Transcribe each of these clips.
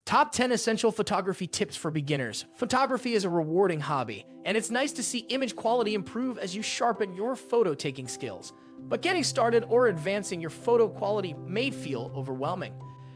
Top 10 essential photography tips for beginners. Photography is a rewarding hobby, and it's nice to see image quality improve as you sharpen your photo-taking skills. But getting started or advancing your photo quality may feel overwhelming.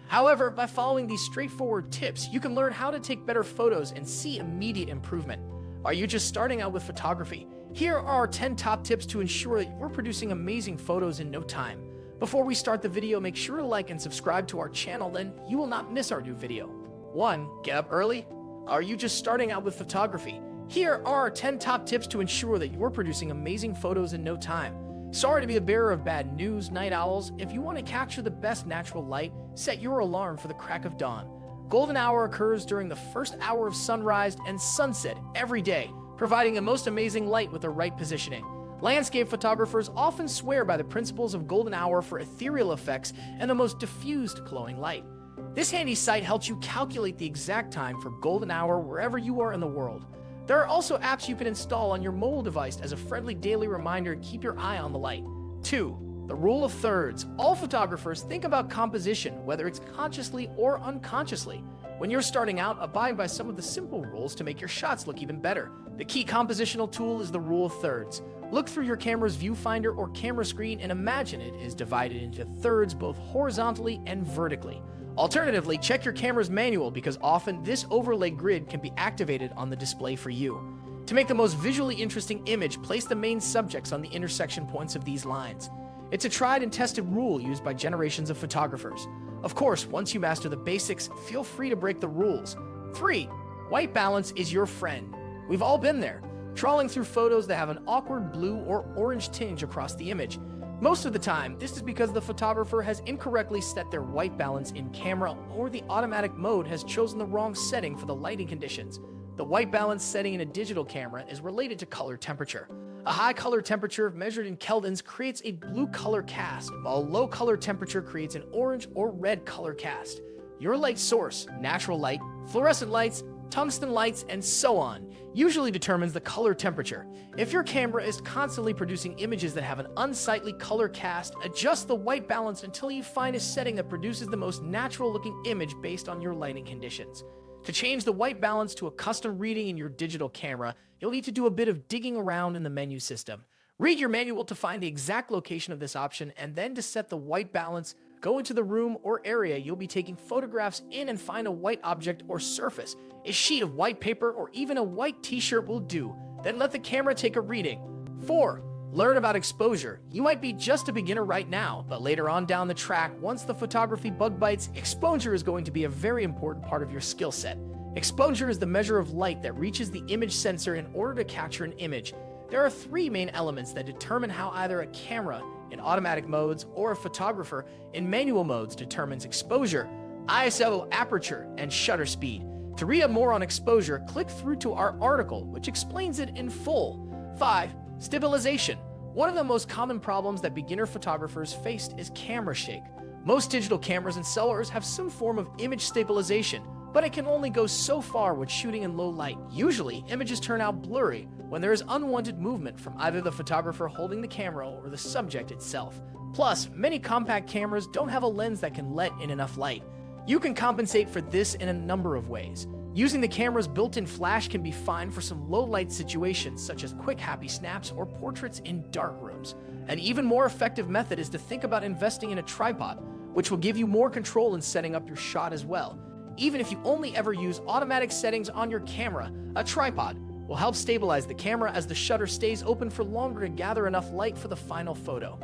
However, by following these straightforward tips, you can learn how to take better photos and see immediate improvement. Are you just starting out with photography? Here are our 10 top tips to ensure that you're producing amazing photos in no time. Before we start the video, make sure to like and subscribe to our channel, then you will not miss our new video. 1. Get up early. Are you just starting out with photography? Here are our 10 top tips to ensure that you're producing amazing photos in no time. Sorry to be the bearer of bad news, night owls. If you want to capture the best natural light, set your alarm for the crack of dawn. Golden hour occurs during the first hour of sunrise and sunset every day, providing the most amazing light with the right positioning. Landscape photographers often swear by the principles of golden hour for ethereal effects and the most diffused glowing light. This handy site helps you calculate the exact time for golden hour wherever you are in the world. There are also apps you can install on your mobile device as a friendly daily reminder to keep your eye on the light. 2. The rule of thirds. All photographers think about composition, whether it's consciously or unconsciously. When you're starting out, abide by some of the simple rules to make your shots look even better. The key compositional tool is the rule of thirds. Look through your camera's viewfinder or camera screen and imagine it is divided into thirds both horizontally and vertically. Alternatively, check your camera's manual because often this overlay grid can be activated on the display for you. To make the most visually interesting image, place the main subjects on the intersection points of these lines. It's a tried and tested rule used by generations of photographers. Of course, once you master the basics, feel free to break the rules. 3. White balance is your friend. We've all been there, trawling through photos that have an awkward blue or orange tinge across the image. Most of the time, this is because the photographer has incorrectly set their white balance in camera or the automatic mode has chosen the wrong setting for the lighting conditions. The white balance setting in a digital camera is related to color temperature. A high color temperature measured in kelvins creates a blue color cast, while a low color temperature creates an orange or red color cast. Your light source, natural light, fluorescent lights, tungsten lights, and so on, usually determines the color temperature. If your camera is constantly producing images that have an unsightly color cast, adjust the white balance until you find a setting that produces the most natural looking image based on your lighting conditions. To change the white balance to a custom reading in your digital camera, you'll need to do a bit of digging around in the menu system. Read your manual to find the exact location of this option, and then to set the white balance, go into the room or area you'll be taking photographs in and find a white object or surface. A sheet of white paper or even a white t-shirt will do. Then let the camera take a reading. 4. Learn about exposure. You might be just a beginner right now, but later on down the track, once the photography bug bites, exposure is going to be a very important part of your skill set. Exposure is the measure of light that reaches the image sensor in order to capture an image. There are 3 main elements that determine how either a camera in automatic modes or a photographer in manual modes determines exposure: ISO, aperture, and shutter speed. To read up more on exposure, click through to our article, which explains it in full. 5. Stabilization. One of the most common problems that beginner photographers face is camera shake. Most digital cameras and sellers have some form of image stabilization, but it can only go so far when shooting in low light. Usually, images turn out blurry when there is unwanted movement from either the photographer holding the camera or the subject itself. Plus, many compact cameras don't have a lens that can let in enough light. You can compensate for this in a number of ways. Using the camera's built-in flash can be fine for some low-light situations, such as quick happy snaps or portraits in dark rooms. An even more effective method is to think about investing in a tripod, which will give you more control in setting up your shot as well. Even if you only ever use automatic settings on your camera, a tripod will help stabilize the camera as the shutter stays open for longer to gather enough light for the final photo.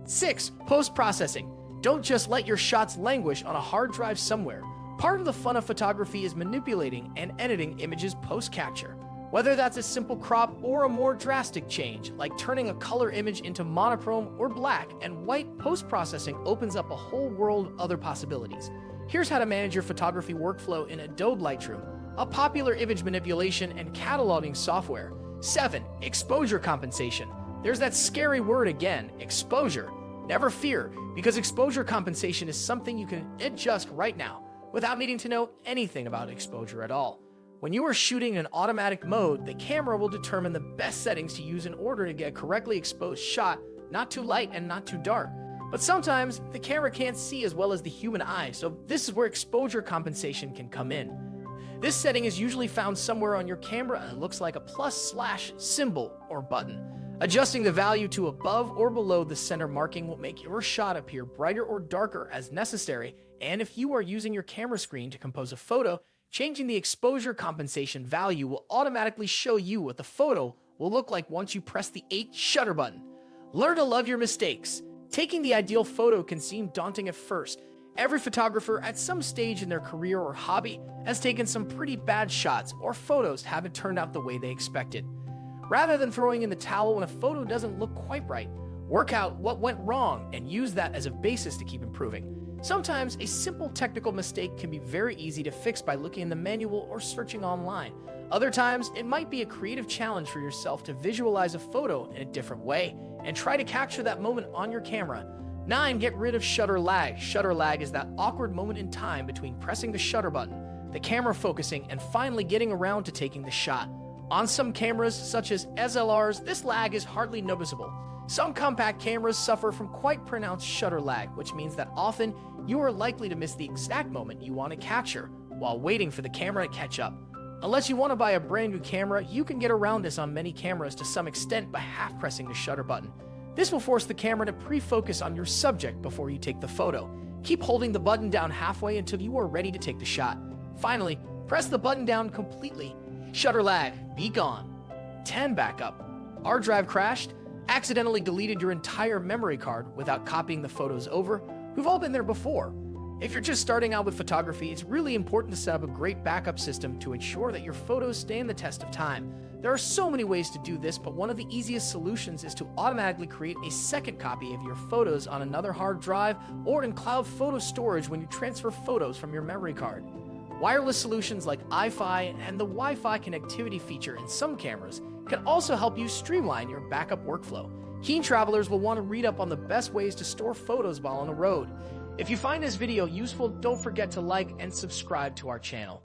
6. Post-processing. Don't just let your shots languish on a hard drive somewhere. Part of the fun of photography is manipulating and editing images post-capture. Whether that's a simple crop or a more drastic change, like turning a color image into monochrome or black and white, post-processing opens up a whole world of other possibilities. Here's how to manage your photography workflow in Adobe Lightroom, a popular image manipulation and cataloging software. 7. Exposure compensation. There's that scary word again, exposure. Never fear, because exposure compensation is something you can adjust right now without needing to know anything about exposure at all. When you are shooting in automatic mode, the camera will determine the best settings to use in order to get a correctly exposed shot, not too light and not too dark. But sometimes the camera can't see as well as the human eye, so this is where exposure compensation can come in. This setting is usually found somewhere on your camera and it looks like a +/ symbol or button. Adjusting the value to above or below the center marking will make your shot appear brighter or darker as necessary, and if you are using your camera screen to compose a photo, changing the exposure compensation value will automatically show you what the photo will look like once you press the 8 shutter button. Learn to love your mistakes. Taking the ideal photo can seem daunting at first. Every photographer at some stage in their career or hobby has taken some pretty bad shots or photos haven't turned out the way they expected. Rather than throwing in the towel when a photo doesn't look quite right, work out what went wrong and use that as a basis to keep improving. Sometimes a simple technical mistake can be very easy to fix by looking in the manual or searching online. Other times, it might be a creative challenge for yourself to visualize a photo in a different way and try to capture that moment on your camera. 9. Get rid of shutter lag. Shutter lag is that awkward moment in time between pressing the shutter button, the camera focusing, and finally getting around to taking the shot. On some cameras, such as SLRs, this lag is hardly noticeable. Some compact cameras suffer from quite pronounced shutter lag, which means that often you are likely to miss the exact moment you want to capture while waiting for the camera to catch up. Unless you want to buy a brand new camera, you can get around this on many cameras to some extent by half pressing the shutter button. This will force the camera to pre-focus on your subject before you take the photo. Keep holding the button down halfway until you are ready to take the shot. Finally, press the button down completely. Shutter lag, be gone. 10. Backup. Our drive crashed, accidentally deleted your entire memory card without copying the photos over. We've all been there before. If you're just starting out with photography, it's really important to set up a great backup system to ensure that your photos stand the test of time. There are so many ways to do this, but one of the easiest solutions is to automatically create a second copy of your photos on another hard drive or in cloud photo storage when you transfer photos from your memory card. Wireless solutions like iFi and the Wi-Fi connectivity feature in some cameras can also help you streamline your backup workflow. Keen travelers will want to read up on the best ways to store photos while on the road. If you find this video useful, don't forget to like and subscribe to our channel.